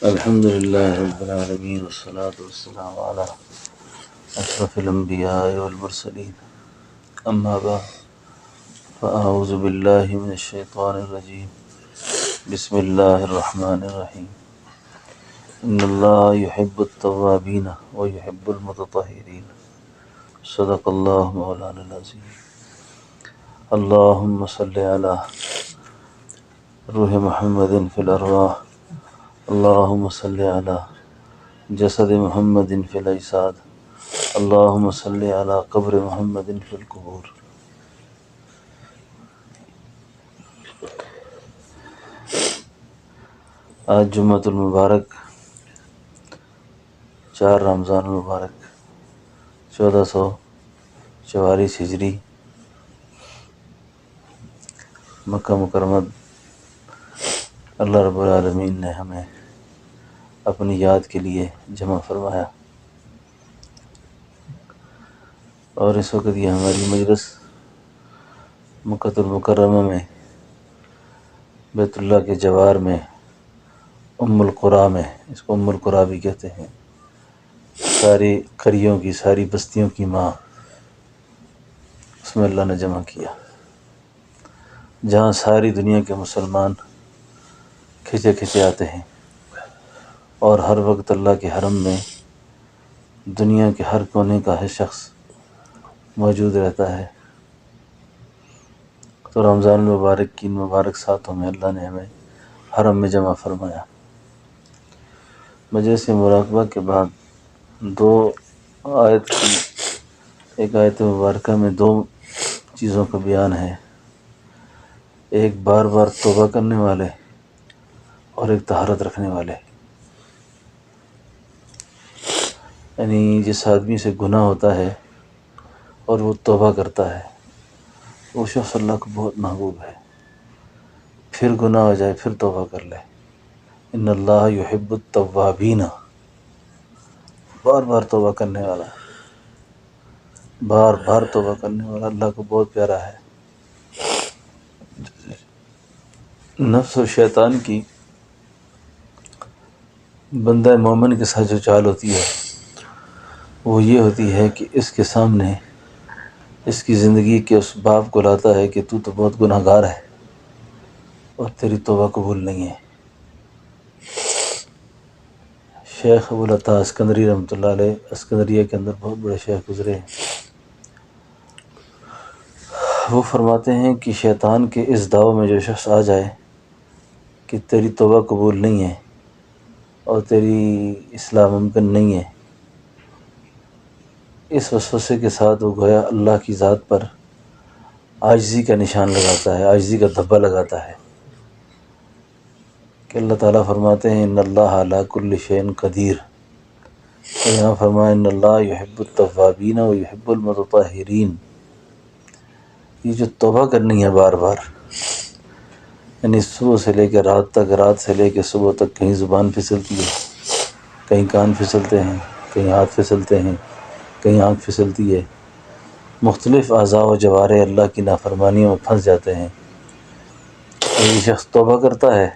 الحمد لله رب العالمين والصلاة والسلام على أشرف الأنبياء والمرسلين أما بعد فأعوذ بالله من الشيطان الرجيم بسم الله الرحمن الرحيم إن الله يحب التوابين ويحب المتطهرين صدق الله مولانا العظيم اللهم صل على روح محمد في الأرواح اللهم صل على جسد محمد في الأجساد اللهم صل على قبر محمد في القبور۔ آج جمعۃ المبارک 4 رمضان المبارک 1444 ہجری، مکہ مکرمہ اللہ رب العالمین نے ہمیں اپنی یاد کے لیے جمع فرمایا، اور اس وقت یہ ہماری مجلس مکہ المکرمہ میں بیت اللہ کے جوار میں ام القریٰ میں، اس کو ام القریٰ بھی کہتے ہیں، ساری قریوں کی، ساری بستیوں کی ماں، اس میں اللہ نے جمع کیا، جہاں ساری دنیا کے مسلمان کھچے کھچے آتے ہیں، اور ہر وقت اللہ کے حرم میں دنیا کے ہر کونے کا ہر شخص موجود رہتا ہے۔ تو رمضان المبارک کی مبارک ساتھوں میں اللہ نے ہمیں حرم میں جمع فرمایا۔ مجلس مراقبہ کے بعد ایک آیت مبارکہ میں 2 چیزوں کا بیان ہے، ایک بار بار توبہ کرنے والے اور ایک طہارت رکھنے والے، یعنی جس آدمی سے گناہ ہوتا ہے اور وہ توبہ کرتا ہے، وہ شخص اللہ کو بہت محبوب ہے، پھر گناہ ہو جائے پھر توبہ کر لے۔ ان اللہ یحب التوابین، بار بار توبہ کرنے والا، بار بار توبہ کرنے والا اللہ کو بہت پیارا ہے۔ نفس و شیطان کی بندہ مومن کے ساتھ جو چال ہوتی ہے وہ یہ ہوتی ہے کہ اس کے سامنے اس کی زندگی کے اس باب کو لاتا ہے کہ تو بہت گناہ گار ہے اور تیری توبہ قبول نہیں ہے۔ شیخ ابوالعطا اسکندری رحمۃ اللہ علیہ اسکندریہ کے اندر بہت بڑے شیخ گزرے ہیں، وہ فرماتے ہیں کہ شیطان کے اس دعوے میں جو شخص آ جائے کہ تیری توبہ قبول نہیں ہے اور تیری اصلاح ممکن نہیں ہے، اس وسوسے کے ساتھ وہ گویا اللہ کی ذات پر عاجزی کا نشان لگاتا ہے، عاجزی کا دھبا لگاتا ہے، کہ اللہ تعالیٰ فرماتے ہیں ان اللہ علی کل شیء قدیر، اور یہاں فرمایا ان اللہ یحب التوابین و یحب المتطہرین۔ یہ جو توبہ کرنی ہے بار بار، یعنی صبح سے لے کے رات تک، رات سے لے کے صبح تک، کہیں زبان پھسلتی ہے، کہیں کان پھسلتے ہیں، کہیں ہاتھ پھسلتے ہیں، کہیں آنکھ پھسلتی ہے، مختلف اعضاء و جوارح اللہ کی نافرمانیوں میں پھنس جاتے ہیں۔ اور یہ شخص توبہ کرتا ہے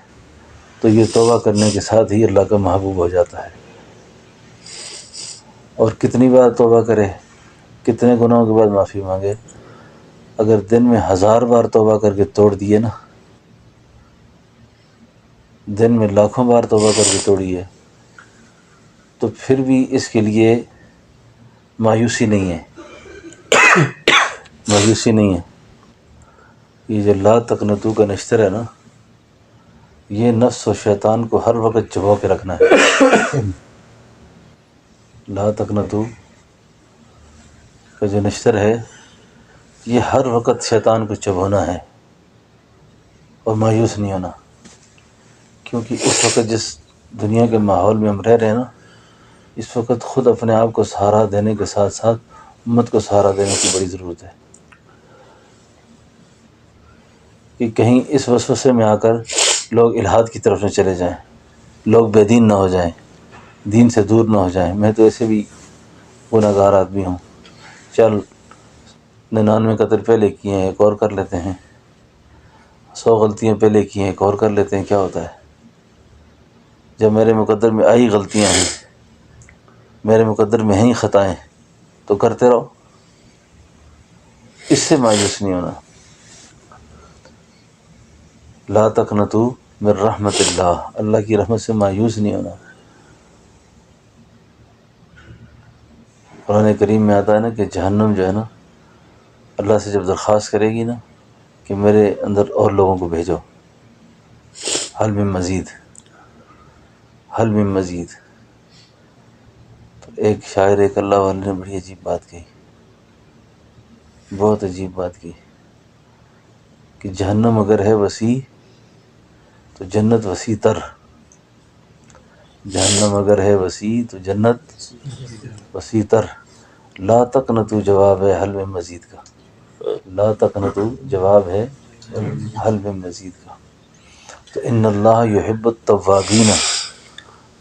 تو یہ توبہ کرنے کے ساتھ ہی اللہ کا محبوب ہو جاتا ہے، اور کتنی بار توبہ کرے، کتنے گناہوں کے بعد معافی مانگے، اگر دن میں 1000 بار توبہ کر کے توڑ دیے نا، دن میں لاکھوں بار توبہ کر کے توڑی ہے، تو پھر بھی اس کے لیے مایوسی نہیں ہے، مایوسی نہیں ہے۔ یہ جو لا تقنطوا کا نشتر ہے نا، یہ نفس و شیطان کو ہر وقت چبو کے رکھنا ہے۔ لا تقنطوا کا جو نشتر ہے یہ ہر وقت شیطان کو چبونا ہے اور مایوس نہیں ہونا، کیونکہ اس وقت جس دنیا کے ماحول میں ہم رہ رہے ہیں نا، اس وقت خود اپنے آپ کو سہارا دینے کے ساتھ ساتھ امت کو سہارا دینے کی بڑی ضرورت ہے، کہ کہیں اس وسوسے میں آ کر لوگ الحاد کی طرف نہ چلے جائیں، لوگ بے دین نہ ہو جائیں، دین سے دور نہ ہو جائیں۔ میں تو ایسے بھی گناہ گار آدمی ہوں، چل 99 قتل پہلے کیے ہیں، ایک اور کر لیتے ہیں، 100 غلطیاں پہلے کی ہیں، ایک اور کر لیتے ہیں، کیا ہوتا ہے؟ جب میرے مقدر میں آئی غلطیاں ہیں، میرے مقدر میں ہیں خطائیں، تو کرتے رہو، اس سے مایوس نہیں ہونا۔ لا تقنطوا من رحمت اللہ، اللہ کی رحمت سے مایوس نہیں ہونا۔ قرآن کریم میں آتا ہے نا کہ جہنم جو ہے نا، اللہ سے جب درخواست کرے گی نا کہ میرے اندر اور لوگوں کو بھیجو، حل من مزید، حل من مزید، تو ایک شاعر، ایک اللہ والے نے بڑی عجیب بات کہی، بہت عجیب بات کی، کہ جہنم اگر ہے وسیع تو جنت وسیع تر، جہنم اگر ہے وسیع تو جنت وسیع تر۔ لا تقنطوا جواب ہے حل من مزید کا، لا تقنطوا جواب ہے حل من مزید کا۔ تو ان اللہ یحب التوابین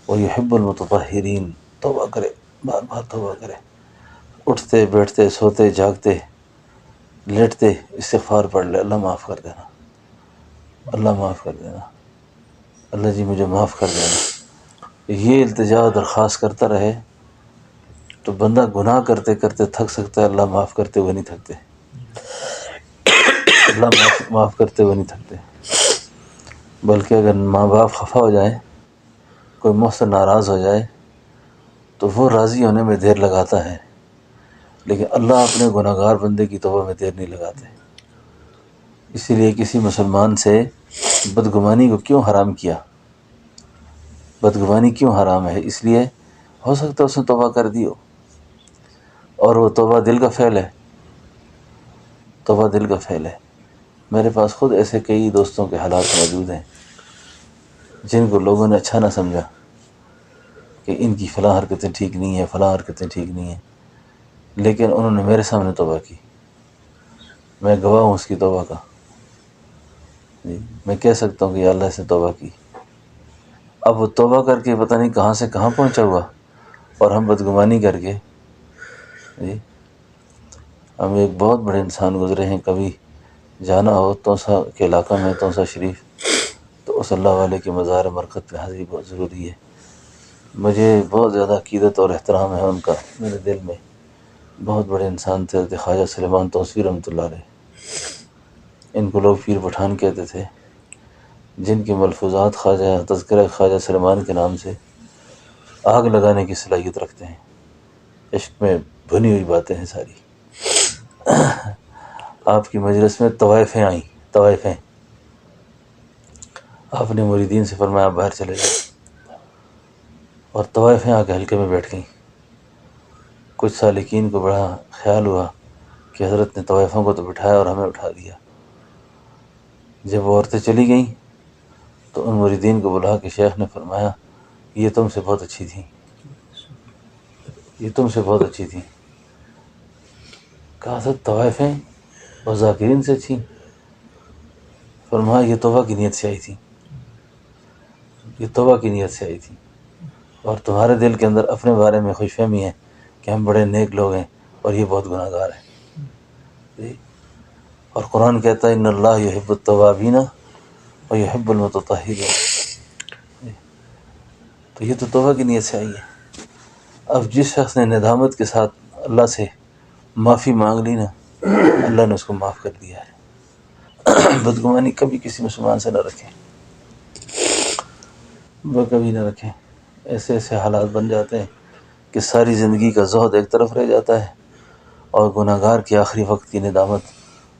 و یحب المتطہرین، توبہ کرے، بار بار توبہ کرے، اٹھتے بیٹھتے سوتے جاگتے لیٹتے استغفار پڑھ لے، اللہ معاف کر دینا، اللہ معاف کر دینا، اللہ جی مجھے معاف کر دینا۔ یہ التجا درخواست کرتا رہے تو بندہ گناہ کرتے کرتے تھک سکتا ہے، اللہ معاف کرتے ہوئے نہیں تھکتے، اللہ معاف کرتے ہوئے نہیں تھکتے۔ بلکہ اگر ماں باپ خفا ہو جائیں، کوئی مجھ سے ناراض ہو جائے، تو وہ راضی ہونے میں دیر لگاتا ہے، لیکن اللہ اپنے گناہ گار بندے کی توبہ میں دیر نہیں لگاتے۔ اسی لیے کسی مسلمان سے بدگمانی کو کیوں حرام کیا؟ بدگمانی کیوں حرام ہے؟ اس لیے ہو سکتا ہے اس نے توبہ کر دی ہو، اور وہ توبہ دل کا فعل ہے، توبہ دل کا فعل ہے۔ میرے پاس خود ایسے کئی دوستوں کے حالات موجود ہیں جن کو لوگوں نے اچھا نہ سمجھا کہ ان کی فلاں حرکتیں ٹھیک نہیں ہیں، فلاں حرکتیں ٹھیک نہیں ہیں، لیکن انہوں نے میرے سامنے توبہ کی، میں گواہ ہوں اس کی توبہ کا، جی میں کہہ سکتا ہوں کہ یا اللہ سے توبہ کی۔ اب وہ توبہ کر کے پتہ نہیں کہاں سے کہاں پہنچا ہوا، اور ہم بدگمانی کر کے، جی ہم ایک بہت بڑے انسان گزرے ہیں، کبھی جانا ہو توسا کے علاقہ میں، توسا شریف، تو اس اللہ والے کے مزار مرکز پہ حاضری بہت ضروری ہے۔ مجھے بہت زیادہ عقیدت اور احترام ہے ان کا میرے دل میں، بہت بڑے انسان تھے حضرت خواجہ سلیمان توسیٰ رحمۃ اللہ علیہ۔ ان کو لوگ پیر پٹھان کہتے تھے، جن کے ملفوظات خواجہ تذکرہ خواجہ سلیمان کے نام سے آگ لگانے کی صلاحیت رکھتے ہیں، عشق میں بھنی ہوئی باتیں ہیں ساری۔ آپ کی مجلس میں طوائفیں آئیں، طوائفیں، آپ نے مریدین سے فرمایا آپ باہر چلے جائیں، اور طوائفیں آ کے حلقے میں بیٹھ گئیں۔ کچھ سالکین کو بڑا خیال ہوا کہ حضرت نے طوائفوں کو تو بٹھایا اور ہمیں اٹھا دیا۔ جب وہ عورتیں چلی گئیں تو ان مریدین کو بلا کے شیخ نے فرمایا یہ تم سے بہت اچھی تھیں، یہ تم سے بہت اچھی تھیں۔ کہا حضرت طوائفیں اور ذاکرین سے اچھی؟ فرمایا یہ توبہ کی نیت سے آئی تھی، یہ توبہ کی نیت سے آئی تھی، اور تمہارے دل کے اندر اپنے بارے میں خوش فہمی ہے کہ ہم بڑے نیک لوگ ہیں اور یہ بہت گناہ گار ہیں، جی۔ اور قرآن کہتا ہے ان اللہ یحب التوابین و یحب المتطہرین، تو یہ تو توبہ کی نیت سے آئی ہے۔ اب جس شخص نے ندامت کے ساتھ اللہ سے معافی مانگ لی نا، اللہ نے اس کو معاف کر دیا ہے۔ بدگمانی کبھی کسی مسلمان سے نہ رکھیں، وہ کبھی نہ رکھیں۔ ایسے ایسے حالات بن جاتے ہیں کہ ساری زندگی کا زہد ایک طرف رہ جاتا ہے، اور گناہ گار کی آخری وقت کی ندامت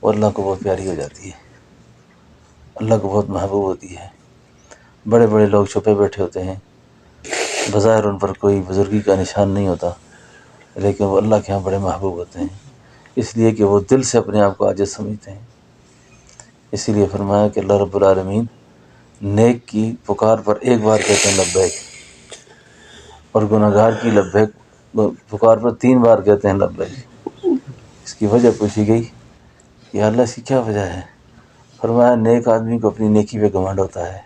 وہ اللہ کو بہت پیاری ہو جاتی ہے، اللہ کو بہت محبوب ہوتی ہے۔ بڑے بڑے لوگ چھپے بیٹھے ہوتے ہیں، بظاہر ان پر کوئی بزرگی کا نشان نہیں ہوتا، لیکن وہ اللہ کے ہاں بڑے محبوب ہوتے ہیں، اس لیے کہ وہ دل سے اپنے آپ کو عاجز سمجھتے ہیں۔ اسی لیے فرمایا کہ اللہ رب العالمین نیک کی پکار پر ایک بار کہتے ہیں لبیک، اور گناہ گار کی لبیک پکار پر 3 بار کہتے ہیں لبیک۔ اس کی وجہ پوچھی گئی، یا اللہ اس کی کیا وجہ ہے؟ فرمایا نیک آدمی کو اپنی نیکی پہ گھمنڈ ہوتا ہے،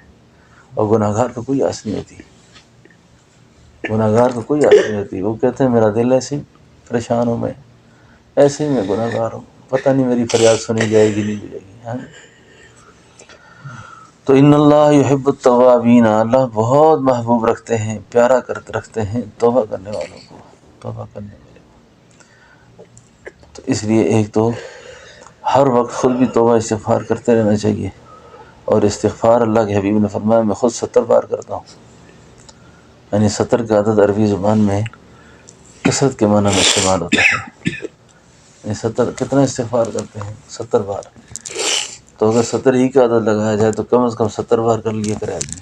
اور گناہ گار کو کوئی آس نہیں ہوتی، گناہ گار کو کوئی آس نہیں ہوتی۔ وہ کہتے ہیں میرا دل ایسے ہی پریشان ہوں، میں ایسے ہی میں گناہ گار ہوں، پتہ نہیں میری فریاد سنی جائے گی نہیں جائے گی۔ ہاں تو ان اللہ یحب التوابین، اللہ بہت محبوب رکھتے ہیں، پیارا رکھتے ہیں توبہ کرنے والوں کو، توبہ کرنے والے کو۔ تو اس لیے ایک تو ہر وقت خود بھی توبہ استغفار کرتے رہنا چاہیے، اور استغفار اللہ کے حبیب نے فرمایا میں خود 70 بار کرتا ہوں، یعنی 70 کا عدد عربی زبان میں کثرت کے معنی میں استعمال ہوتا ہے، یعنی 70 کتنا استغفار کرتے ہیں؟ 70 بار۔ تو اگر 70 ہی کا عدد لگایا جائے تو کم از کم 70 بار کر لیا کرے آدمی،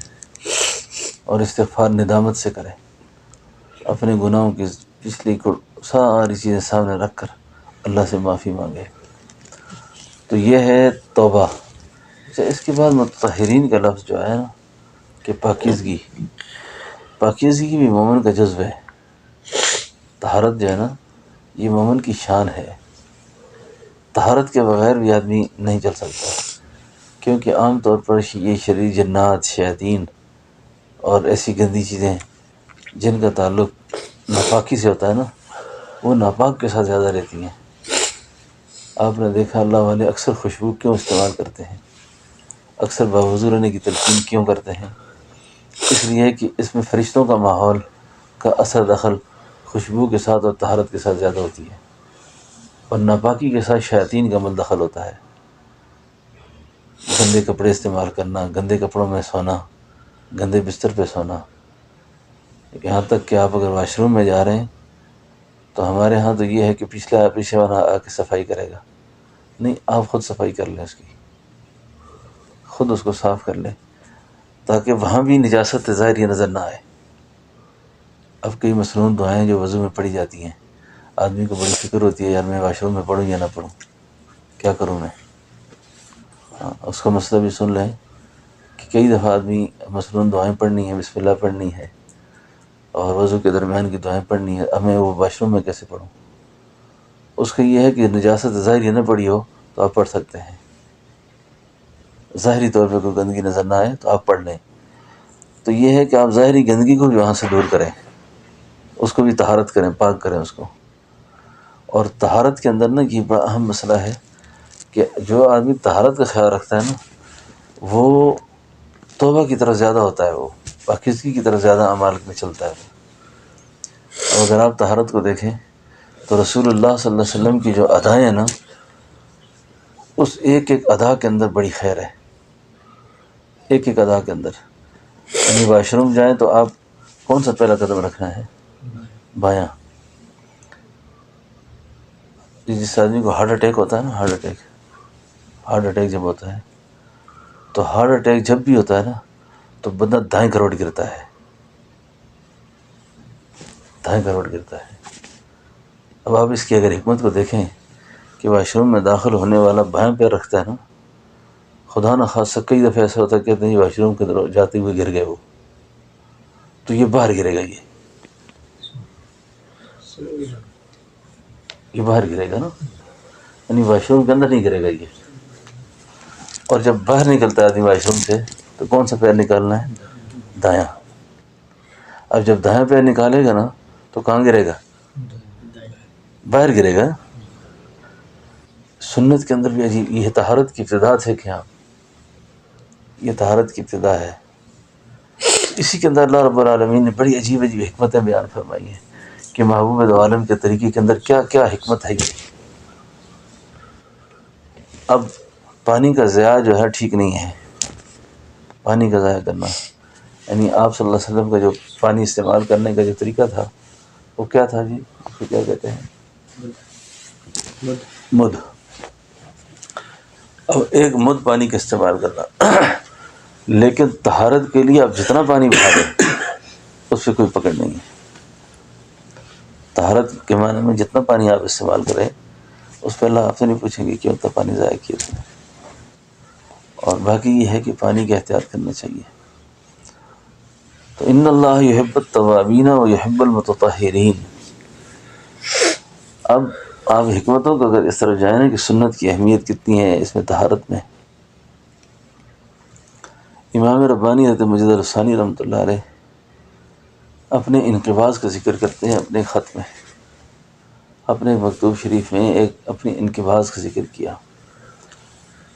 اور استغفار ندامت سے کرے، اپنے گناہوں کی پچھلی کو ساری چیزیں سامنے رکھ کر اللہ سے معافی مانگے۔ تو یہ ہے توبہ۔ اچھا، اس کے بعد متطہرین کا لفظ جو ہے نا کہ پاکیزگی، پاکیزگی بھی مومن کا جذب ہے۔ طہارت جو ہے نا یہ مومن کی شان ہے، طہارت کے بغیر بھی آدمی نہیں چل سکتا، کیونکہ عام طور پر یہ شریر جنات، شیاطین اور ایسی گندی چیزیں جن کا تعلق ناپاکی سے ہوتا ہے نا، وہ ناپاک کے ساتھ زیادہ رہتی ہیں۔ آپ نے دیکھا اللہ والے اکثر خوشبو کیوں استعمال کرتے ہیں، اکثر باوضو رہنے کی تلقین کیوں کرتے ہیں؟ اس لیے کہ اس میں فرشتوں کا ماحول کا اثر دخل خوشبو کے ساتھ اور طہارت کے ساتھ زیادہ ہوتی ہے، اور ناپاکی کے ساتھ شیاطین کا مدخل ہوتا ہے۔ گندے کپڑے استعمال کرنا، گندے کپڑوں میں سونا، گندے بستر پہ سونا، یہاں تک کہ آپ اگر واش روم میں جا رہے ہیں تو ہمارے ہاں تو یہ ہے کہ پیچھے والا آ کے صفائی کرے گا، نہیں، آپ خود صفائی کر لیں، اس کی خود اس کو صاف کر لیں، تاکہ وہاں بھی نجاست ظاہری نظر نہ آئے۔ اب کئی مصنون دعائیں جو وضو میں پڑھی جاتی ہیں، آدمی کو بڑی فکر ہوتی ہے، یار میں واش روم میں پڑھوں یا نہ پڑھوں، کیا کروں میں؟ ہاں، اس کا مسئلہ بھی سن لیں کہ کئی دفعہ آدمی مصنون دعائیں پڑھنی ہے، بسم اللہ پڑھنی ہے، اور وضو کے درمیان کی دعائیں پڑھنی ہے، اب میں وہ واش روم میں کیسے پڑھوں؟ اس کا یہ ہے کہ نجاست ظاہری نہ پڑھی ہو تو آپ پڑھ سکتے ہیں، ظاہری طور پہ کوئی گندگی نظر نہ آئے تو آپ پڑھ لیں۔ تو یہ ہے کہ آپ ظاہری گندگی کو بھی وہاں سے دور کریں، اس کو بھی طہارت کریں، پاک کریں اس کو۔ اور طہارت کے اندر نا یہ بڑا اہم مسئلہ ہے کہ جو آدمی طہارت کا خیال رکھتا ہے نا وہ توبہ کی طرف زیادہ ہوتا ہے، وہ پاکیزگی کی طرف زیادہ اعمال میں چلتا ہے۔ اور اگر آپ طہارت کو دیکھیں تو رسول اللہ صلی اللہ علیہ وسلم کی جو ادائیں ہیں نا، اس ایک ایک ادا کے اندر بڑی خیر ہے، ایک ایک ادا کے اندر۔ یعنی واش روم جائیں تو آپ کون سا پہلا قدم رکھنا ہے؟ بایاں۔ جس آدمی کو ہارٹ اٹیک ہوتا ہے نا، ہارٹ اٹیک جب ہوتا ہے تو ہارٹ اٹیک جب بھی ہوتا ہے نا تو بندہ دائیں کروڑ گرتا ہے، دائیں کروڑ گرتا ہے۔ اب آپ اس کی اگر حکمت کو دیکھیں کہ واش روم میں داخل ہونے والا بائیں پیر رکھتا ہے نا، خدا نہ خاصہ کئی دفعہ ایسا ہوتا ہے کہ نہیں واش روم کے اندر جاتے ہوئے گر گئے وہ، تو یہ باہر گرے گا، یہ باہر گرے گا نا، یعنی واش روم کے اندر نہیں گرے گا یہ۔ اور جب باہر نکلتا ہے آدمی واش روم سے تو کون سا پیر نکالنا ہے؟ دایاں۔ اب جب دایاں پیر نکالے گا نا تو کہاں گرے گا؟ باہر گرے گا۔ سنت کے اندر بھی عجیب، یہ طہارت کی ابتدا ہے کہ ہاں یہ طہارت کی ابتدا ہے۔ اسی کے اندر اللہ رب العالمین نے بڑی عجیب عجیب حکمتیں بیان فرمائی ہیں کہ محبوب دو عالم کے طریقے کے اندر کیا کیا حکمت ہے یہ۔ اب پانی کا ضیاع جو ہے ٹھیک نہیں ہے، پانی کا ضائع کرنا، یعنی آپ صلی اللہ علیہ وسلم کا جو پانی استعمال کرنے کا جو طریقہ تھا وہ کیا تھا جی؟ اس کو کیا کہتے ہیں؟ مد۔ اب ایک مد پانی کا استعمال کرنا، لیکن طہارت کے لیے آپ جتنا پانی بہا دیں اس سے کوئی پکڑ نہیں ہے۔ طہارت کے معنی میں جتنا پانی آپ استعمال کریں اس پہ اللہ آپ سے نہیں پوچھیں گے کہ اتنا پانی ضائع کیا اس نے۔ اور باقی یہ ہے کہ پانی کا احتیاط کرنا چاہیے۔ تو ان اللہ یحب التوابین و یحب المتطہرین۔ اب آپ حکمتوں کو اگر اس طرف جائیں نا کہ سنت کی اہمیت کتنی ہے اس میں، طہارت میں، امام ربانی حضرت مجد الثانی رحمۃ اللہ علیہ اپنے انقباض کا ذکر کرتے ہیں اپنے خط میں، اپنے مکتوب شریف میں ایک اپنی انقباض کا ذکر کیا۔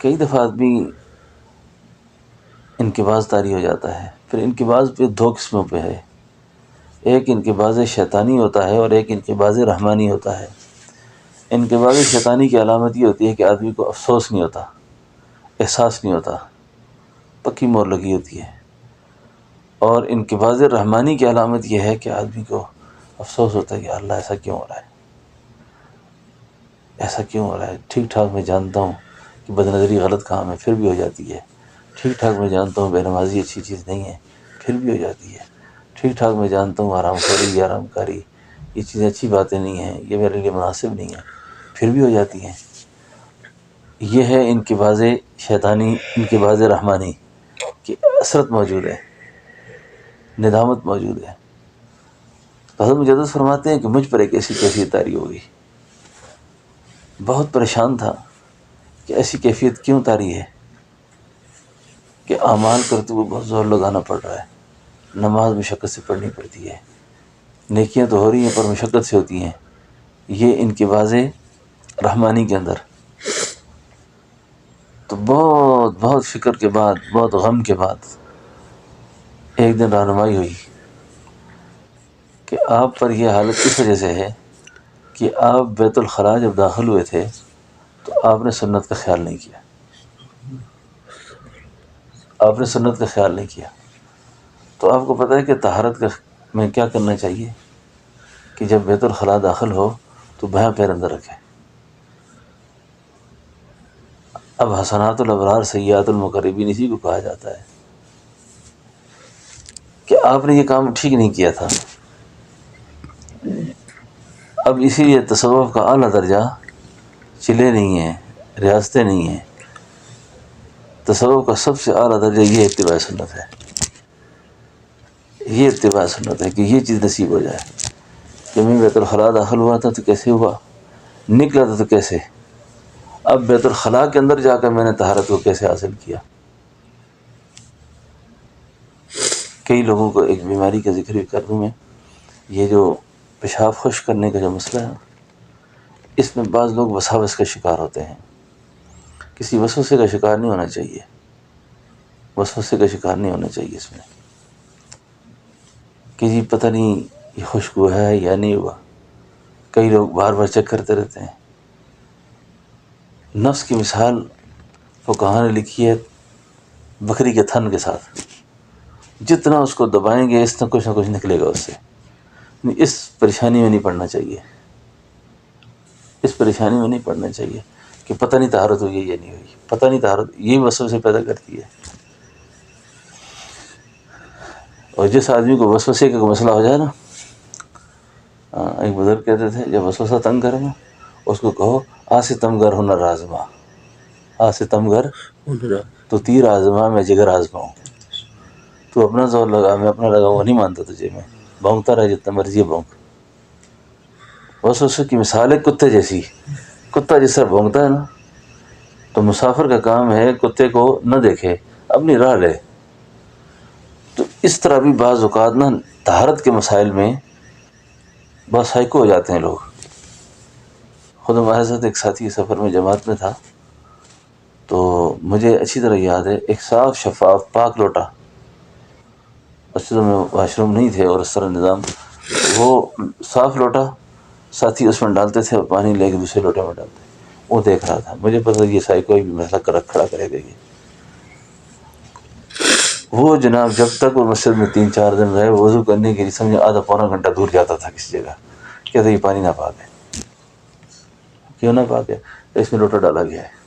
کئی دفعہ آدمی انقباض طاری ہو جاتا ہے۔ پھر انقباض پہ دو قسموں پہ ہے، ایک انقباض شیطانی ہوتا ہے اور ایک انقباض رحمانی ہوتا ہے۔ انقباض شیطانی کی علامت یہ ہوتی ہے کہ آدمی کو افسوس نہیں ہوتا، احساس نہیں ہوتا، پکی مور لگی ہوتی ہے۔ اور انقباض رحمانی کی علامت یہ ہے کہ آدمی کو افسوس ہوتا ہے کہ اللہ ایسا کیوں ہو رہا ہے، ایسا کیوں ہو رہا ہے۔ ٹھیک ٹھاک میں جانتا ہوں کہ بد نظری غلط کام ہے، پھر بھی ہو جاتی ہے۔ ٹھیک ٹھاک میں جانتا ہوں بے نمازی اچھی چیز نہیں ہے، پھر بھی ہو جاتی ہے۔ ٹھیک ٹھاک میں جانتا ہوں حرام خوری یا حرام کاری یہ چیزیں اچھی باتیں نہیں ہیں، یہ میرے لیے مناسب نہیں ہیں، پھر بھی ہو جاتی ہیں۔ یہ ہے انقباض شیطانی، انقباض رحمانی کی اثرت موجود ہے، ندامت موجود ہے۔ حضرت مجدد فرماتے ہیں کہ مجھ پر ایک ایسی کیفیت طاری ہو گئی، بہت پریشان تھا کہ ایسی کیفیت کیوں طاری ہے کہ اعمال کرتے ہوئے بہت زور لگانا پڑ رہا ہے، نماز مشقت سے پڑھنی پڑتی ہے، نیکیاں تو ہو رہی ہیں پر مشقت سے ہوتی ہیں۔ یہ انقباض رحمانی کے اندر تو بہت بہت فکر کے بعد، بہت غم کے بعد ایک دن رہنمائی ہوئی کہ آپ پر یہ حالت اس وجہ سے ہے کہ آپ بیت الخلاء جب داخل ہوئے تھے تو آپ نے سنت کا خیال نہیں کیا، آپ نے سنت کا خیال نہیں کیا۔ تو آپ کو پتہ ہے کہ طہارت میں کیا کرنا چاہیے کہ جب بیت الخلاء داخل ہو تو بایاں پیر اندر رکھے۔ اب حسنات الابرار سیئات المقربین اسی کو کہا جاتا ہے کہ آپ نے یہ کام ٹھیک نہیں کیا تھا۔ اب اسی لیے تصوف کا اعلیٰ درجہ چلے نہیں ہیں، ریاستیں نہیں ہیں۔ تصوف کا سب سے اعلیٰ درجہ یہ اتباع سنت ہے، یہ اتباع سنت ہے کہ یہ چیز نصیب ہو جائے کہ میں بیت الخلاء داخل ہوا تھا تو کیسے ہوا، نکلا تھا تو کیسے، اب بیت الخلاء کے اندر جا کر میں نے طہارت کو کیسے حاصل کیا۔ کئی لوگوں کو ایک بیماری کا ذکر بھی کر دوں میں، یہ جو پیشاب خشک کرنے کا جو مسئلہ ہے اس میں بعض لوگ وساوس کا شکار ہوتے ہیں۔ کسی وسوسے کا شکار نہیں ہونا چاہیے، وسوسے کا شکار نہیں ہونا چاہیے اس میں کہ جی پتہ نہیں یہ خشک ہوا ہے یا نہیں ہوا۔ کئی لوگ بار بار چیک کرتے رہتے ہیں۔ نفس کی مثال فقہا نے لکھی ہے بکری کے تھن کے ساتھ، جتنا اس کو دبائیں گے اس نہ کچھ نکلے گا اس سے۔ اس پریشانی میں نہیں پڑنا چاہیے، اس پریشانی میں نہیں پڑنا چاہیے کہ پتہ نہیں طہارت ہوئی ہے یا نہیں ہوئی، پتہ نہیں طہارت، یہ وسوسے پیدا کرتی ہے۔ اور جس آدمی کو وسوسے کا مسئلہ ہو جائے نا، ایک بزرگ کہتے تھے جب وسوسہ تنگ کرے نا اس کو کہو آستم گر ہنر آزما، آستم گر تو تیر آزما میں جگر آزماؤں، تو اپنا زور لگا میں اپنا لگا، وہ نہیں مانتا تجھے، میں بھونکتا رہے جتنا مرضی بھونک۔ وسوسے کی مثال ہے کتے جیسی، کتا جس طرح بھونکتا ہے نا تو مسافر کا کام ہے کتے کو نہ دیکھے اپنی راہ لے۔ تو اس طرح بھی بعض اوقات نا طہارت کے مسائل میں بہت سائیکو ہو جاتے ہیں لوگ۔ خود ہمارے ساتھ ایک ساتھی سفر میں جماعت میں تھا تو مجھے اچھی طرح یاد ہے ایک صاف شفاف پاک لوٹا، اصل میں واش روم نہیں تھے اور اس طرح نظام، وہ صاف لوٹا ساتھی اس میں ڈالتے تھے اور پانی لے کے دوسرے لوٹے میں ڈالتے، وہ دیکھ رہا تھا۔ مجھے پتہ یہ سائیکو بھی مسئلہ کھڑا کرے گا۔ وہ جناب جب تک وہ مسجد میں 3-4 دن رہے وضو کرنے کے لیے سمجھے آدھا پونا گھنٹہ دور جاتا تھا کسی جگہ، کہتے یہ پانی نہ پاک ہے، کیوں نہ پاک ہے، اس میں لوٹا ڈالا گیا ہے۔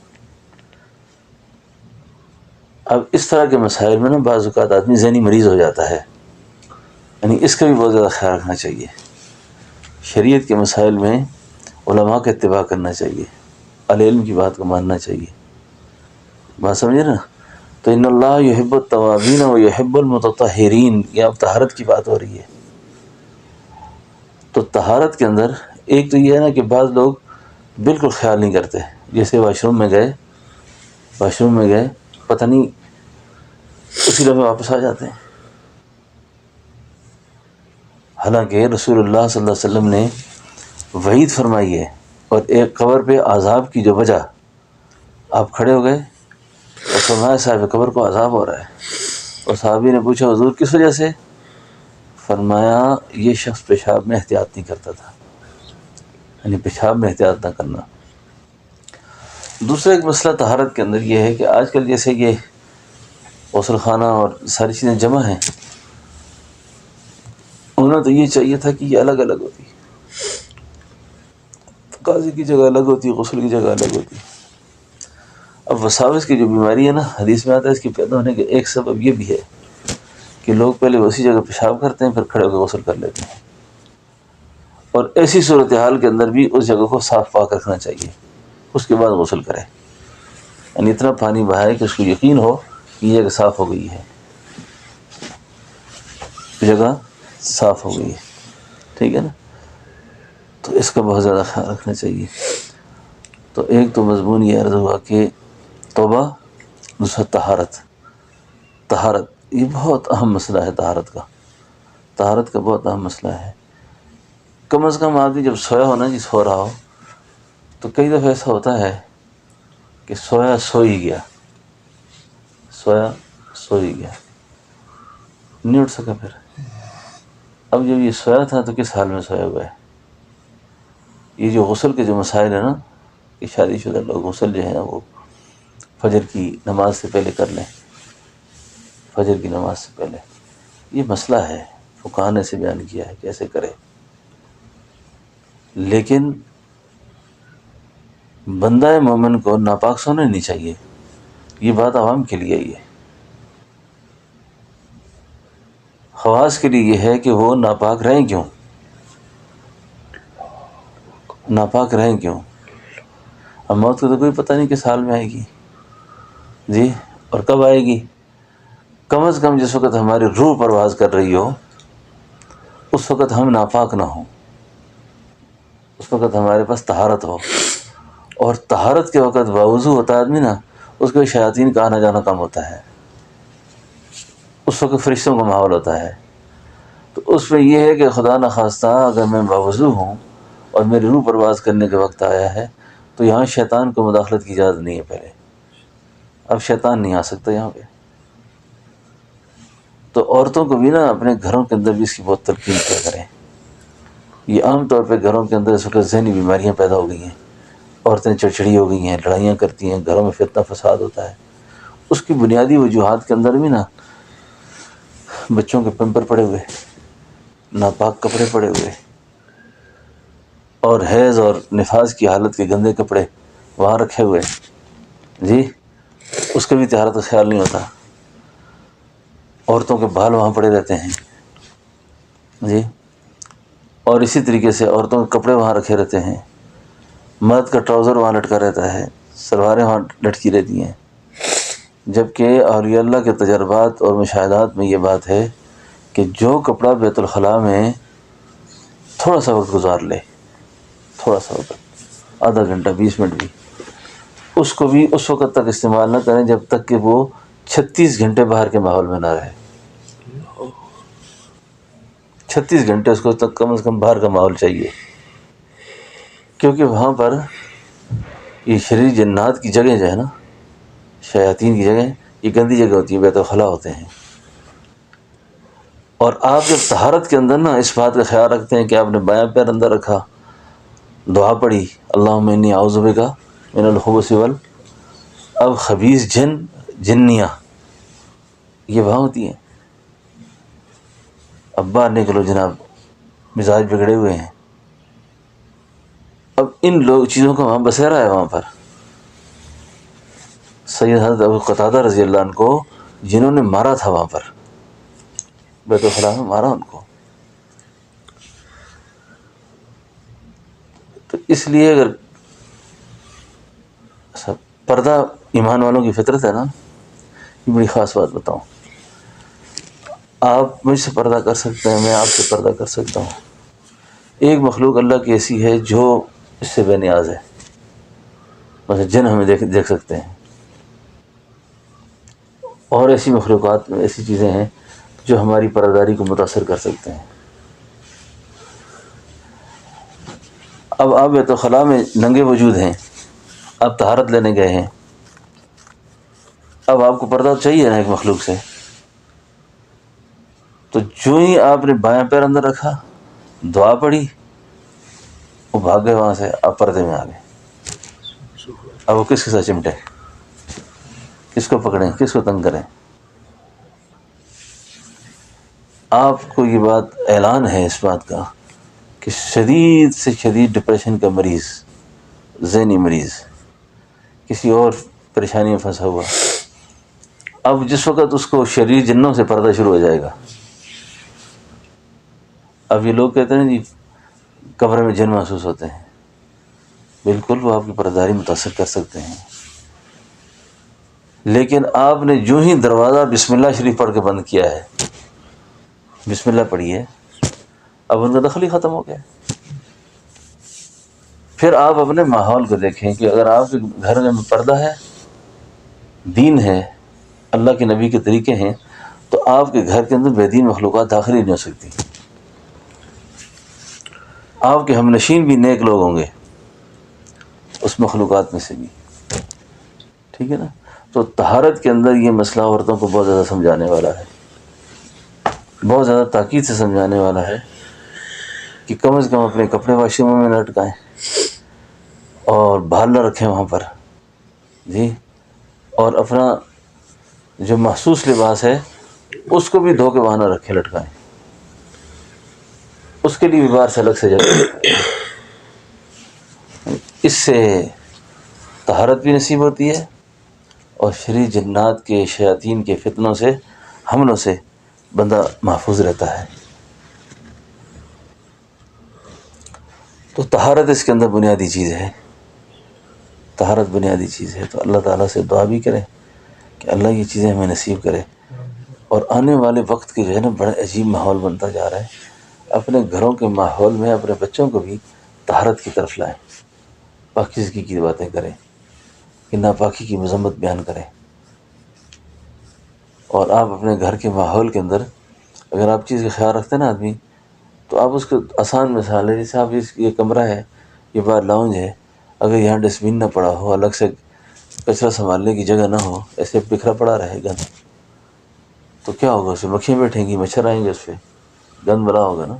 اب اس طرح کے مسائل میں نا بعض اوقات آدمی ذہنی مریض ہو جاتا ہے، یعنی اس کا بھی بہت زیادہ خیال رکھنا چاہیے۔ شریعت کے مسائل میں علماء کا اتباع کرنا چاہیے، اہل علم کی بات کو ماننا چاہیے، بات سمجھے نا۔ تو ان اللہ یحب التوابین و یحب المتطہرین، یہ اب طہارت کی بات ہو رہی ہے۔ تو طہارت کے اندر ایک تو یہ ہے نا کہ بعض لوگ بالکل خیال نہیں کرتے، جیسے واش روم میں گئے پتہ نہیں اسی لمحے واپس آ جاتے ہیں۔ حالانکہ رسول اللہ صلی اللہ علیہ وسلم نے وعید فرمائی ہے، اور ایک قبر پہ عذاب کی جو وجہ، آپ کھڑے ہو گئے اور فرمایا صاحب قبر کو عذاب ہو رہا ہے، اور صحابی نے پوچھا حضور کس وجہ سے؟ فرمایا یہ شخص پیشاب میں احتیاط نہیں کرتا تھا، یعنی پیشاب میں احتیاط نہ کرنا۔ دوسرا ایک مسئلہ طہارت کے اندر یہ ہے کہ آج کل جیسے یہ غسل خانہ اور ساری چیزیں جمع ہیں، انہیں تو یہ چاہیے تھا کہ یہ الگ الگ ہوتی، قاضی کی جگہ الگ ہوتی، غسل کی جگہ الگ ہوتی۔ اب وساوس کی جو بیماری ہے نا، حدیث میں آتا ہے اس کی پیدا ہونے کے ایک سبب یہ بھی ہے کہ لوگ پہلے اسی جگہ پیشاب کرتے ہیں پھر کھڑے ہو کے غسل کر لیتے ہیں، اور ایسی صورتحال کے اندر بھی اس جگہ کو صاف پاک رکھنا چاہیے، اس کے بعد غسل کرے، یعنی اتنا پانی بہائے کہ اس کو یقین ہو کہ یہ جگہ صاف ہو گئی ہے، جگہ صاف ہو گئی ہے، ٹھیک ہے نا۔ تو اس کا بہت زیادہ خیال رکھنا چاہیے۔ تو ایک تو مضمون یہ عرض ہوا کہ توبہ، دوسرا طہارت یہ بہت اہم مسئلہ ہے، طہارت کا بہت اہم مسئلہ ہے۔ کم از کم آدمی جب سویا ہو نا، سو رہا ہو، تو کئی دفعہ ایسا ہوتا ہے کہ سو ہی گیا، نہیں اٹھ سکا پھر۔ اب جب یہ سویا تھا تو کس حال میں سویا ہوا ہے؟ یہ جو غسل کے جو مسائل ہیں نا، کہ شادی شدہ لوگ غسل جو ہے نا وہ فجر کی نماز سے پہلے کر لیں، فجر کی نماز سے پہلے، یہ مسئلہ ہے، فقہاء نے سے بیان کیا ہے کیسے کرے، لیکن بندہ مومن کو ناپاک سونا نہیں چاہیے، یہ بات عوام کے لیے ہی ہے۔ خواص کے لیے یہ ہے کہ وہ ناپاک رہیں کیوں، اب موت کو تو کوئی پتہ نہیں کس حال میں آئے گی جی، اور کب آئے گی۔ کم از کم جس وقت ہماری روح پرواز کر رہی ہو اس وقت ہم ناپاک نہ ہوں، اس وقت ہمارے پاس طہارت ہو، اور طہارت کے وقت باوضو ہوتا ہے آدمی نا، اس کے شیاطین کا آنا جانا کم ہوتا ہے، اس وقت فرشتوں کا ماحول ہوتا ہے۔ تو اس میں یہ ہے کہ خدا نخواستہ اگر میں باوضو ہوں اور میری روح پرواز کرنے کا وقت آیا ہے تو یہاں شیطان کو مداخلت کی اجازت نہیں ہے پہلے، اب شیطان نہیں آ سکتا یہاں پہ۔ تو عورتوں کو بھی نا اپنے گھروں کے اندر بھی اس کی بہت تلقین کیا کریں۔ یہ عام طور پہ گھروں کے اندر اس وقت ذہنی بیماریاں پیدا ہو گئی ہیں، عورتیں چڑچڑی ہو گئی ہیں، لڑائیاں کرتی ہیں، گھروں میں فتنہ فساد ہوتا ہے۔ اس کی بنیادی وجوہات کے اندر بھی نا بچوں کے پیمپر پڑے ہوئے، ناپاک کپڑے پڑے ہوئے، اور حیض اور نفاس کی حالت کے گندے کپڑے وہاں رکھے ہوئے جی، اس کا بھی طہارت کا خیال نہیں ہوتا۔ عورتوں کے بال وہاں پڑے رہتے ہیں جی، اور اسی طریقے سے عورتوں کے کپڑے وہاں رکھے رہتے ہیں، مرد کا ٹراؤزر وہاں لٹکا رہتا ہے، سلواریں وہاں لٹکی رہتی ہیں، جبکہ اولیاء اللہ کے تجربات اور مشاہدات میں یہ بات ہے کہ جو کپڑا بیت الخلاء میں تھوڑا سا وقت گزار لے، تھوڑا سا وقت، آدھا گھنٹہ 20 منٹ بھی، اس کو بھی اس وقت تک استعمال نہ کریں جب تک کہ وہ 36 گھنٹے باہر کے ماحول میں نہ رہے۔ 36 گھنٹے اس کو تک کم از کم باہر کا ماحول چاہیے، کیونکہ وہاں پر یہ شریر جنات کی جگہ جو ہے نا، شیاطین کی جگہ، یہ گندی جگہ ہوتی ہے، بیت الخلاء ہوتے ہیں۔ اور آپ جب طہارت کے اندر نا اس بات کا خیال رکھتے ہیں کہ آپ نے بایاں پیر اندر رکھا، دعا پڑھی اللہم انی اعوذ بک من الخبث اب خبیث جنیاں یہ وہاں ہوتی ہیں، اب باہر نکلو جناب مزاج بگڑے ہوئے ہیں۔ اب ان لوگ چیزوں کا وہاں بسیرا ہے، وہاں پر سید حضرت ابو قتادہ رضی اللہ عنہ کو جنہوں نے مارا تھا وہاں پر بیت الخلاء میں، مارا ان کو۔ تو اس لیے اگر پردہ ایمان والوں کی فطرت ہے نا، یہ بڑی خاص بات بتاؤں، آپ مجھ سے پردہ کر سکتے ہیں، میں آپ سے پردہ کر سکتا ہوں۔ ایک مخلوق اللہ کی ایسی ہے جو اس سے بے نیاز ہے، مثلا جن ہمیں دیکھ سکتے ہیں، اور ایسی مخلوقات میں ایسی چیزیں ہیں جو ہماری پرداری کو متاثر کر سکتے ہیں۔ اب آپ بیت الخلاء میں ننگے وجود ہیں، آپ طہارت لینے گئے ہیں، اب آپ کو پردہ چاہیے نا ایک مخلوق سے، تو جو ہی آپ نے بایاں پیر اندر رکھا، دعا پڑھی، وہ بھاگ گئے وہاں سے، آپ پردے میں آ گئے۔ اب وہ کس کے ساتھ چمٹے، کس کو پکڑیں، کس کو تنگ کریں؟ آپ کو یہ بات اعلان ہے اس بات کا کہ شدید سے شدید ڈپریشن کا مریض، ذہنی مریض، کسی اور پریشانی میں پھنسا ہوا، اب جس وقت اس کو شریر جنوں سے پردہ شروع ہو جائے گا۔ اب یہ لوگ کہتے ہیں جی کمرے میں جن محسوس ہوتے ہیں، بالکل وہ آپ کی پرداری متاثر کر سکتے ہیں، لیکن آپ نے جو ہی دروازہ بسم اللہ شریف پڑھ کے بند کیا ہے، بسم اللہ پڑھی ہے، اب ان کا دخل ہی ختم ہو گیا۔ پھر آپ اپنے ماحول کو دیکھیں کہ اگر آپ کے گھر میں پردہ ہے، دین ہے، اللہ کے نبی کے طریقے ہیں، تو آپ کے گھر کے اندر بے دین مخلوقات داخل ہی نہیں ہو سکتی۔ آپ کے ہم نشین بھی نیک لوگ ہوں گے اس مخلوقات میں سے بھی، ٹھیک ہے نا۔ تو طہارت کے اندر یہ مسئلہ عورتوں کو بہت زیادہ سمجھانے والا ہے، بہت زیادہ تاکید سے سمجھانے والا ہے کہ کم از کم اپنے کپڑے واش روم میں نہ لٹکائیں اور بال نہ رکھیں وہاں پر، جی، اور اپنا جو محسوس لباس ہے اس کو بھی دھو کے وہاں نہ رکھیں، لٹکائیں، اس کے لیے بھی باہر سے الگ سے جگہ۔ اس سے طہارت بھی نصیب ہوتی ہے اور شریر جنات کے، شیاطین کے فتنوں سے، حملوں سے بندہ محفوظ رہتا ہے۔ تو طہارت اس کے اندر بنیادی چیز ہے، طہارت بنیادی چیز ہے۔ تو اللہ تعالیٰ سے دعا بھی کریں کہ اللہ یہ چیزیں ہمیں نصیب کرے۔ اور آنے والے وقت کے جو ہے نا بڑا عجیب ماحول بنتا جا رہا ہے، اپنے گھروں کے ماحول میں اپنے بچوں کو بھی طہارت کی طرف لائیں، پاکیزگی کی باتیں کریں، کہ ناپاکی کی مذمت بیان کریں۔ اور آپ اپنے گھر کے ماحول کے اندر اگر آپ چیز کا خیال رکھتے ہیں نا آدمی، تو آپ اس کو آسان مثال ہے، جیسے آپ یہ کمرہ ہے، یہ باہر لاؤنج ہے، اگر یہاں ڈسٹ بن نہ پڑا ہو، الگ سے کچرا سنبھالنے کی جگہ نہ ہو، ایسے بکھرا پڑا رہے گا تو کیا ہوگا؟ اس پہ مکھیاں بیٹھیں گی، مچھر آئیں گے، اس پہ گند بنا ہوگا نا۔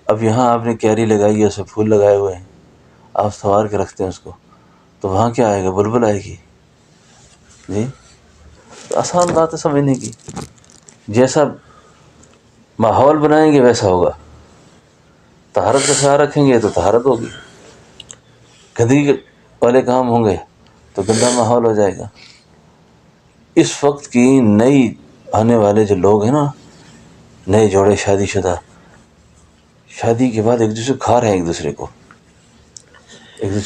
اب یہاں آپ نے کیاری لگائی ہے، اس میں پھول لگائے ہوئے ہیں، آپ سنوار کے رکھتے ہیں اس کو، تو وہاں کیا آئے گا؟ بلبل آئے گی، جی۔ تو آسان بات ہے سمجھنے کی، جیسا ماحول بنائیں گے ویسا ہوگا۔ طہارت کا خیال رکھیں گے تو طہارت ہوگی، گندگی والے کام ہوں گے تو گندا ماحول ہو جائے گا۔ اس وقت کی نئی آنے والے جو لوگ ہیں نا، نئے جوڑے شادی شدہ، شادی کے بعد ایک دوسرے کو کھا رہے ہیں، ایک دوسرے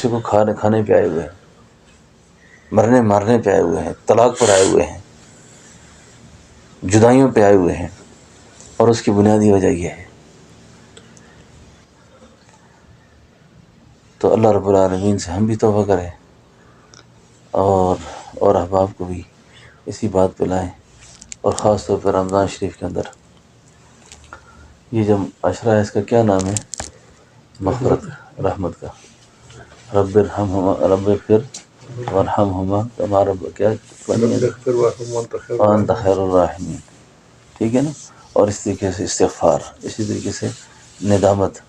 کو کھانے پہ آئے ہوئے ہیں، مرنے مارنے پہ آئے ہوئے ہیں، طلاق پر آئے ہوئے ہیں، جدائیوں پہ آئے ہوئے ہیں، اور اس کی بنیادی وجہ یہ ہے۔ تو اللہ رب العالمین سے ہم بھی توبہ کریں اور احباب کو بھی اسی بات پہ لائیں، اور خاص طور پر رمضان شریف کے اندر یہ جو عشرہ ہے، اس کا کیا نام ہے؟ مغفرت، رحمت کا۔ رب ارحمہما، رب اغفر وارحمہما کما کیا وانت خیر الراحمین، ٹھیک ہے نا۔ اور اس طریقے سے استغفار، اسی طریقے سے ندامت۔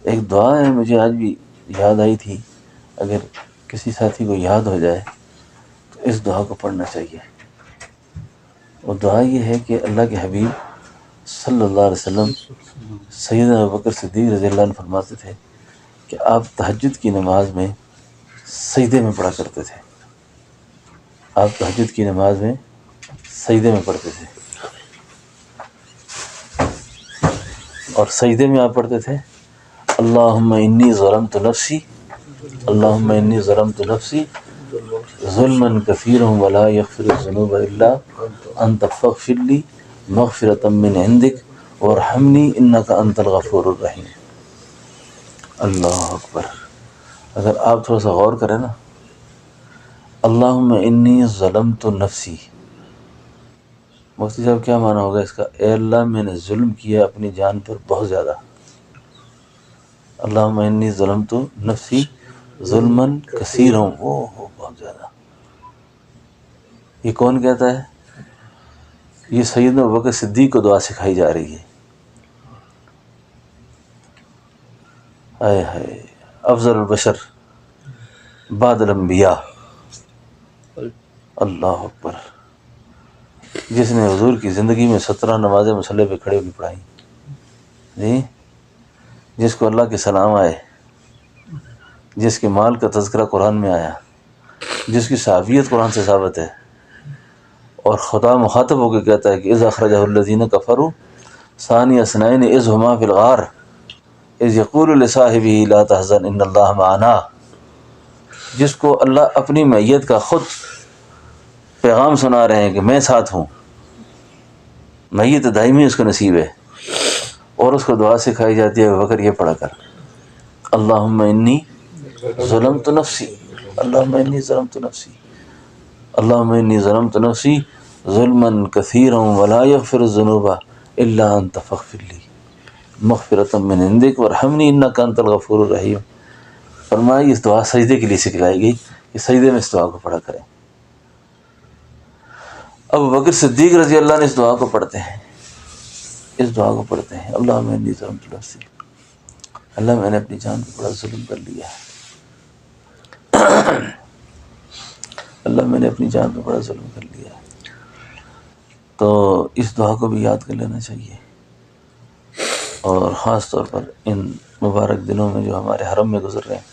ایک دعا ہے مجھے آج بھی یاد آئی تھی، اگر کسی ساتھی کو یاد ہو جائے تو اس دعا کو پڑھنا چاہیے۔ وہ دعا یہ ہے کہ اللہ کے حبیب صلی اللہ علیہ وسلم سیدنا ابوبکر صدیق رضی اللہ عنہ فرماتے تھے کہ آپ تہجد کی نماز میں سجدے میں پڑھا کرتے تھے، آپ تہجد کی نماز میں سجدے میں پڑھتے تھے، اور سجدے میں آپ پڑھتے تھے اللہم انی ظلمت نفسی، اللہم انی ظلمت نفسی ظلما کثیرا ولا یغفر الذنوب الا انت فاغفر لی مغفرۃ من عندک وارحمنی انک انت الغفور الرحیم۔ اللہ اکبر۔ اگر آپ تھوڑا سا غور کریں نا، اللہم انی ظلمت نفسی، مفتی صاحب کیا معنی ہوگا اس کا؟ اے اللہ میں نے ظلم کیا اپنی جان پر بہت زیادہ۔ اللہم انی ظلمت نفسی ظلما کثیرا، بہت زیادہ۔ یہ کون کہتا ہے؟ یہ سیدنا ابوبکر صدیق کو دعا سکھائی جا رہی ہے. ہائے ہائے، افضل البشر بعد الانبیاء، اللہ اکبر، جس نے حضور کی زندگی میں 17 نمازیں مصلی پہ کھڑے بھی پڑھائیں، جی، جس کو اللہ کے سلام آئے، جس کے مال کا تذکرہ قرآن میں آیا، جس کی صحابیت قرآن سے ثابت ہے، اور خدا مخاطب ہو کے کہتا ہے کہ اذ اخرجہ الذین کفروا ثانی اثنین اذ ہما فی الغار اذ یقول لصاحبہ لا تحزن ان اللہ معنا، جس کو اللہ اپنی معیت کا خود پیغام سنا رہے ہیں کہ میں ساتھ ہوں، معیت دائمی اس کو نصیب ہے، اور اس کو دعا سکھائی جاتی ہے ابوبکر یہ پڑھا کر اللہم انی ظلمت نفسی، اللہم انی ظلمت نفسی، اللہم انی ظلمت نفسی ظلما کثیرا ولا یغفر الذنوب الا انت فاغفر لی مغفرۃ من عندک وارحمنی انک انت الغفور الرحیم. فرمایا اس دعا سجدے کے لیے سکھلائی گئی کہ سجدے میں اس دعا کو پڑھا کریں. ابوبکر صدیق رضی اللہ عنہ اس دعا کو پڑھتے ہیں، اس دعا کو پڑھتے ہیں اللہم انی ظلمت نفسی، اللہ میں نے اپنی جان پہ بڑا ظلم کر لیا ہے، اللہ میں نے اپنی جان پہ بڑا ظلم کر لیا ہے. تو اس دعا کو بھی یاد کر لینا چاہیے، اور خاص طور پر ان مبارک دنوں میں جو ہمارے حرم میں گزر رہے ہیں.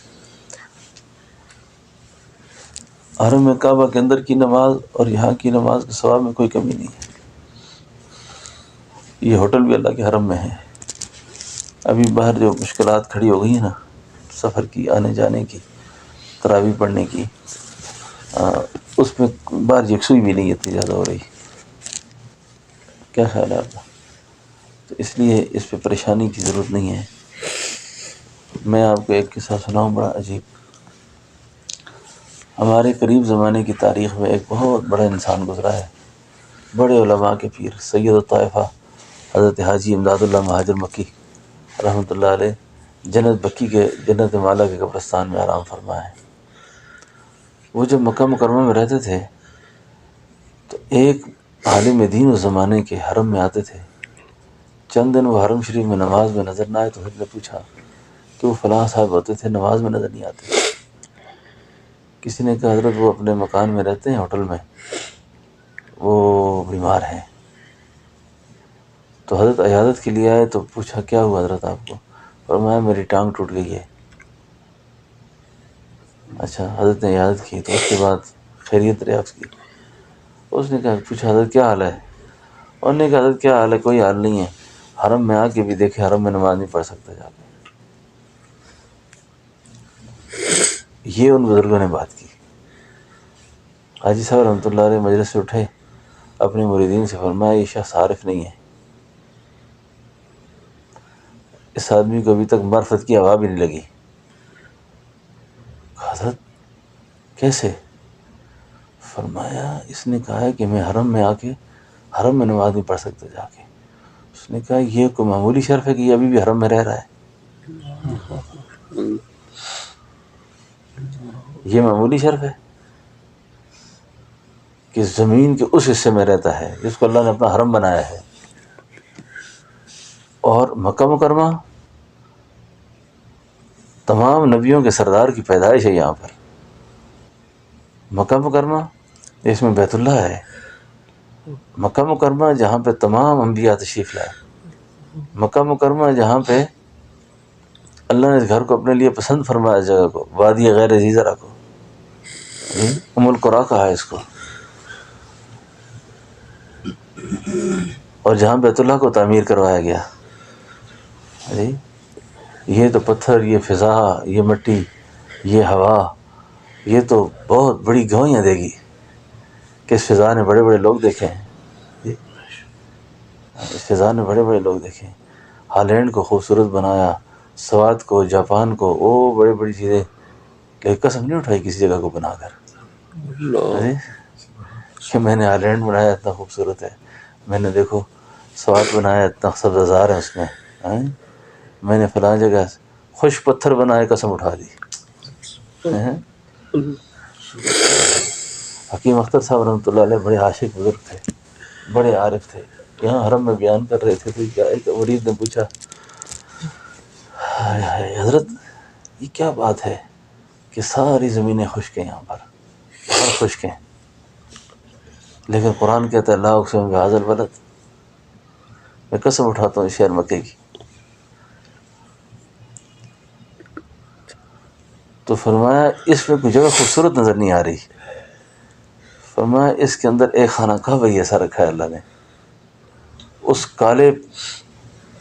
حرم میں کعبہ کے اندر کی نماز اور یہاں کی نماز کے ثواب میں کوئی کمی نہیں ہے. یہ ہوٹل بھی اللہ کے حرم میں ہے. ابھی باہر جو مشکلات کھڑی ہو گئی ہیں نا، سفر کی، آنے جانے کی، تراویح پڑھنے کی، اس میں باہر یکسوئی بھی نہیں اتنی زیادہ ہو رہی. کیا خیال ہے آپ کا؟ تو اس لیے اس پہ پریشانی کی ضرورت نہیں ہے. میں آپ کو ایک قصہ سناؤں بڑا عجیب. ہمارے قریب زمانے کی تاریخ میں ایک بہت بڑا انسان گزرا ہے، بڑے علماء کے پیر، سید الطائفہ حضرت حاجی امداد اللہ مہاجر مکی رحمۃ اللہ علیہ، جنت بکی کے جنت مالا کے قبرستان میں آرام فرما ہے. وہ جب مکہ مکرمہ میں رہتے تھے تو ایک عالم دین اس زمانے کے حرم میں آتے تھے. چند دن وہ حرم شریف میں نماز میں نظر نہ آئے تو حضرت نے پوچھا کہ وہ فلاں صاحب ہوتے تھے، نماز میں نظر نہیں آتے. کسی نے کہا حضرت وہ اپنے مکان میں رہتے ہیں، ہوٹل میں، وہ بیمار ہیں. تو حضرت عیادت کے لیے آئے تو پوچھا کیا ہوا حضرت آپ کو؟ فرمایا میری ٹانگ ٹوٹ گئی ہے. اچھا، حضرت نے عیادت کی تو اس کے بعد خیریت دریافت کی. اس نے کہا، پوچھا حضرت کیا حال ہے؟ انہوں نے کہا حضرت کیا حال ہے، کوئی حال نہیں ہے، حرم میں آ کے بھی دیکھے حرم میں نماز نہیں پڑھ سکتا جا کے. یہ ان بزرگوں نے بات کی. حاجی صاحب رحمۃ اللہ علیہ مجلس سے اٹھے، اپنے مریدین سے فرمایا یہ شخص عارف نہیں ہے، اس آدمی کو ابھی تک معرفت کی ہوا بھی نہیں لگی. حضرت کیسے؟ فرمایا اس نے کہا ہے کہ میں حرم میں آ کے حرم میں نماز نہیں پڑھ سکتا جا کے. اس نے کہا یہ کوئی معمولی شرف ہے کہ یہ ابھی بھی حرم میں رہ رہا ہے؟ یہ معمولی شرف ہے کہ زمین کے اس حصے میں رہتا ہے جس کو اللہ نے اپنا حرم بنایا ہے. اور مکہ مکرمہ تمام نبیوں کے سردار کی پیدائش ہے. یہاں پر مکہ مکرمہ اس میں بیت اللہ ہے. مکہ مکرمہ جہاں پہ تمام انبیاء تشریف لائے. مکہ مکرمہ جہاں پہ اللہ نے اس گھر کو اپنے لیے پسند فرمایا، جگہ کو وادی غیر عزیزہ کو، ام القریٰ کہا ہے اس کو. اور جہاں بیت اللہ کو تعمیر کروایا گیا، جی، یہ تو پتھر، یہ فضا، یہ مٹی، یہ ہوا، یہ تو بہت بڑی گواہیاں دے گی کہ اس فضا نے بڑے بڑے لوگ دیکھے ہیں. اس فضا نے بڑے بڑے لوگ دیکھے ہیں. ہالینڈ کو خوبصورت بنایا، سوات کو، جاپان کو، وہ بڑی بڑی چیزیں، لیکن قسم نہیں اٹھائی کسی جگہ کو بنا کر کہ میں نے ہالینڈ بنایا اتنا خوبصورت ہے، میں نے دیکھو سوات بنایا اتنا سبززار ہے اس میں، میں نے فلاں جگہ خشک پتھر بنائے، قسم اٹھا دی. حکیم اختر صاحب رحمۃ اللہ علیہ بڑے عاشق بزرگ تھے. بڑے عارف تھے، یہاں حرم میں بیان کر رہے تھے، تو ایک مریض نے پوچھا حضرت یہ کیا بات ہے کہ ساری زمینیں خشک ہیں، یہاں پر بہت خشک ہیں، لیکن قرآن کہتا ہے لا اقسم بہذا البلد، میں قسم اٹھاتا ہوں اس شہر مکے کی. تو فرمایا اس میں کوئی جگہ خوبصورت نظر نہیں آ رہی. فرمایا اس کے اندر ایک خانہ کعبہ ہی ایسا رکھا ہے اللہ نے، اس کالے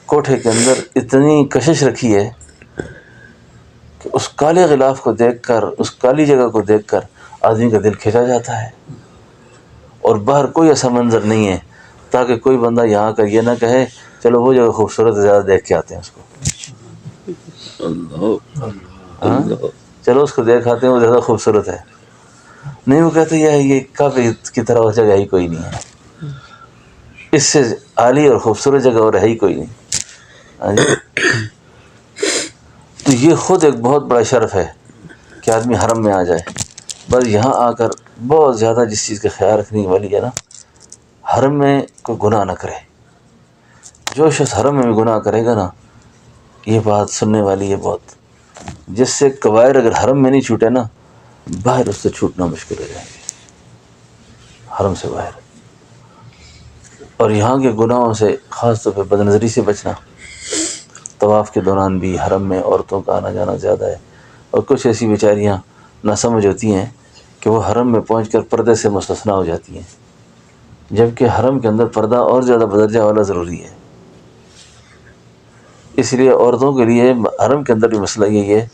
کوٹھے کے اندر اتنی کشش رکھی ہے کہ اس کالے غلاف کو دیکھ کر، اس کالی جگہ کو دیکھ کر آدمی کا دل کھچا جاتا ہے، اور باہر کوئی ایسا منظر نہیں ہے تاکہ کوئی بندہ یہاں کا یہ نہ کہے چلو وہ جگہ خوبصورت ہے زیادہ دیکھ کے آتے ہیں اس کو. ہاں چلو اس کو دیکھ آتے ہیں وہ زیادہ خوبصورت ہے. نہیں، وہ کہتے یہ کعبے کی طرح وہ جگہ ہی کوئی نہیں ہے، اس سے عالی اور خوبصورت جگہ اور ہے ہی کوئی نہیں. ہاں جی. تو یہ خود ایک بہت بڑا شرف ہے کہ آدمی حرم میں آ جائے. بس یہاں آ کر بہت زیادہ جس چیز کا خیال رکھنے والی ہے نا، حرم میں کوئی گناہ نہ کرے. جو شخص حرم میں بھی گناہ کرے گا نا، یہ بات سننے والی ہے بہت، جس سے کبائر اگر حرم میں نہیں چھوٹے نا، باہر اس سے چھوٹنا مشکل ہو جائیں گے، حرم سے باہر. اور یہاں کے گناہوں سے خاص طور پہ بد نظری سے بچنا. طواف کے دوران بھی حرم میں عورتوں کا آنا جانا زیادہ ہے، اور کچھ ایسی بیچاریاں ناسمجھ ہوتی ہیں کہ وہ حرم میں پہنچ کر پردے سے مستثنیٰ ہو جاتی ہیں، جبکہ حرم کے اندر پردہ اور زیادہ بدرجہ والا ضروری ہے. اس لیے عورتوں کے لیے حرم کے اندر بھی مسئلہ یہی ہے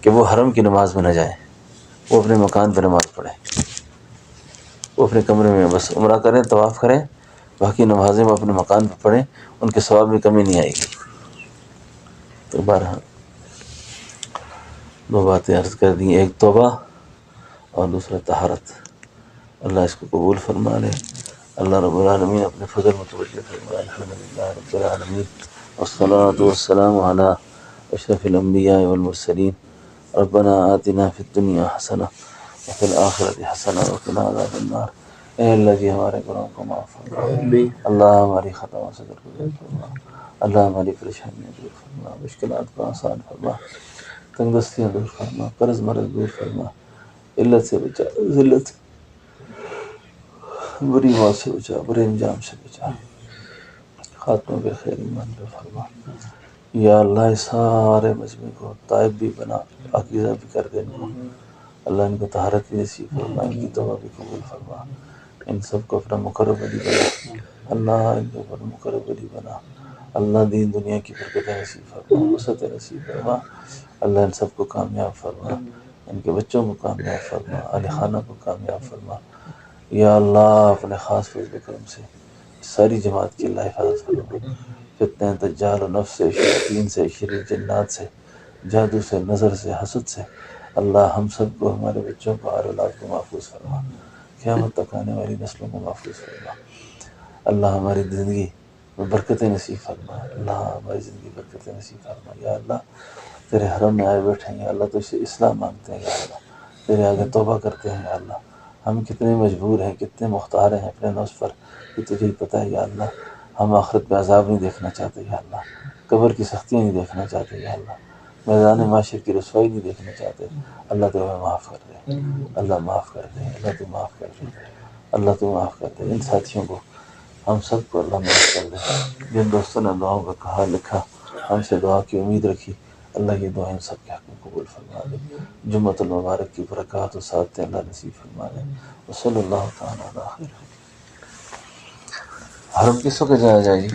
کہ وہ حرم کی نماز میں نہ جائیں، وہ اپنے مکان پہ نماز پڑھیں، وہ اپنے کمرے میں بس عمرہ کریں، طواف کریں، باقی نمازیں وہ اپنے مکان پہ پڑھیں، ان کے ثواب میں کمی نہیں آئے گی. تو بہرحال دو باتیں عرض کر دیں، ایک توبہ اور دوسرا طہارت. اللہ اس کو قبول فرما لے. اللہ رب العالمین اپنے فضل متوجہ فرمائے. الحمدللہ رب العالمین والصلاة والسلام علی اشرف الانبیاء والمرسلین. ربنا آتنا فی الدنیا حسنہ وفی الآخرۃ حسنہ وقنا عذاب النار. اے اللہ جی ہمارے گناہوں کو معاف فرما، اللہ ہماری خطاؤں سے درگزر فرما، اللہ ہماری پریشانیاں دور فرما، مشکلات کو آسان فرما، تنگ دستیاں دور فرما، قرض مرض دور فرما، علت سے بچا، ذلت بری موت سے بچا، برے انجام سے بچا، خاتمہ بے خیر ایمان پہ فرما. یا اللہ اس سارے مجمع کو طائب بھی بنا، پاکیزہ بھی کر دے. ان کو اللہ ان کو طہارت بھی نصیب فرما، ان کی توبہ بھی قبول فرما، ان سب کو اپنا مقرب ولی بنا. اللہ ان کو اپنا مقرب ولی بنا. اللہ دین دنیا کی برکتیں نصیب فرما، وسعت نصیب فرما. اللہ ان سب کو کامیاب فرما، ان کے بچوں کو کامیاب فرما، اہل خانہ کو کامیاب فرما. یا اللہ اپنے خاص فضل و کرم سے ساری جماعت کی اللہ حفاظت فرما، فتنہ دجال و نفس سے، شیاطین سے، شریر جنات سے، جادو سے، نظر سے، حسد سے. اللہ ہم سب کو، ہمارے بچوں کو، اور اولاد کو محفوظ فرما، قیامت تک آنے والی نسلوں کو محفوظ فرما. اللہ ہماری زندگی میں برکتیں نصیب فرما، اللہ ہماری زندگی برکتیں نصیب فرما. یا اللہ تیرے حرم میں آئے بیٹھے ہیں یا اللہ، تو اسے اسلام مانگتے ہیں یا اللہ، تیرے آگے توبہ کرتے ہیں یا اللہ. ہم کتنے مجبور ہیں، کتنے مختار ہیں اپنے نفس پر، کہ تجھے پتہ ہے یا اللہ. ہم آخرت میں عذاب نہیں دیکھنا چاہتے یا اللہ، قبر کی سختیاں نہیں دیکھنا چاہتے یا اللہ، میدان معاشر کی رسوائی نہیں دیکھنا چاہتے. اللہ تو ہمیں معاف کر دے، اللہ معاف کر دے، اللہ تو معاف کر دے، اللہ تو معاف کر دے. ان ساتھیوں کو، ہم سب کو اللہ معاف کر دے. جن دوستوں نے دعاؤں کا کہا لکھا، ہم سے دعا کی امید رکھی، اللہ یہ دعائیں سب کے حق میں قبول فرما دے. جمعۃ المبارک کی برکات و سعادتیں اللہ نصیب فرما دے. وصلی اللہ تعالیٰ علی خیر. حرم کس وقت جایا جائے جی؟